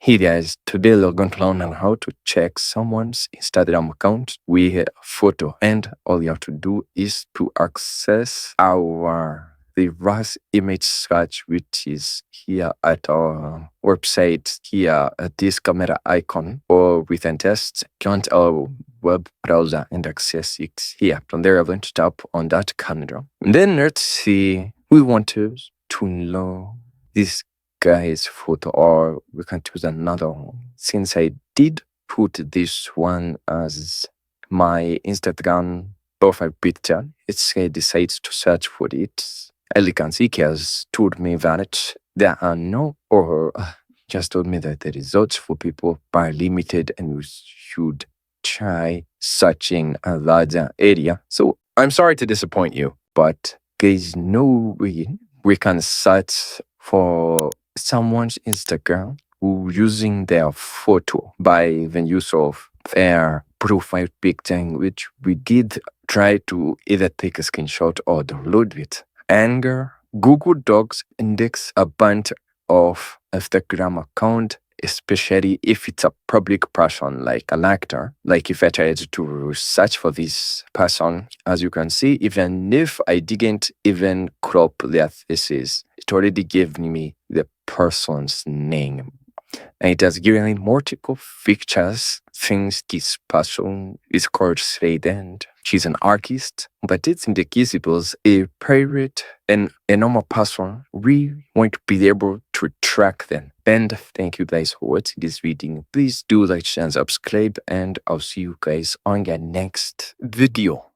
Hey guys, today we're going to learn on how to check someone's Instagram account with a photo, and all you have to do is to access our reverse image search, which is here at our website, here at this camera icon, or we can just count our web browser and access it here. From there, I'm going to tap on that camera. And then let's see, we want to know this guy's photo, or we can choose another one. Since I did put this one as my Instagram profile picture, it's decides to search for it. As you can see, he has told me that there are no, or just told me that the results for people are limited and we should try searching a larger area. So I'm sorry to disappoint you, but there's no way we can search for someone's Instagram who using their photo by the use of their profile picture, in which we did try to either take a screenshot or download it. And Google Docs index a bunch of Instagram account, especially if it's a public person like an actor. Like if I tried to search for this person, as you can see, even if I didn't even crop their faces, it already gave me the person's name. And it has given me multiple pictures since this person is called Slade and she's an artist. But it's indivisible, a pirate and a normal person, we won't be able to track them. And thank you guys for watching this video. Please do like, share, and subscribe, and I'll see you guys on your next video.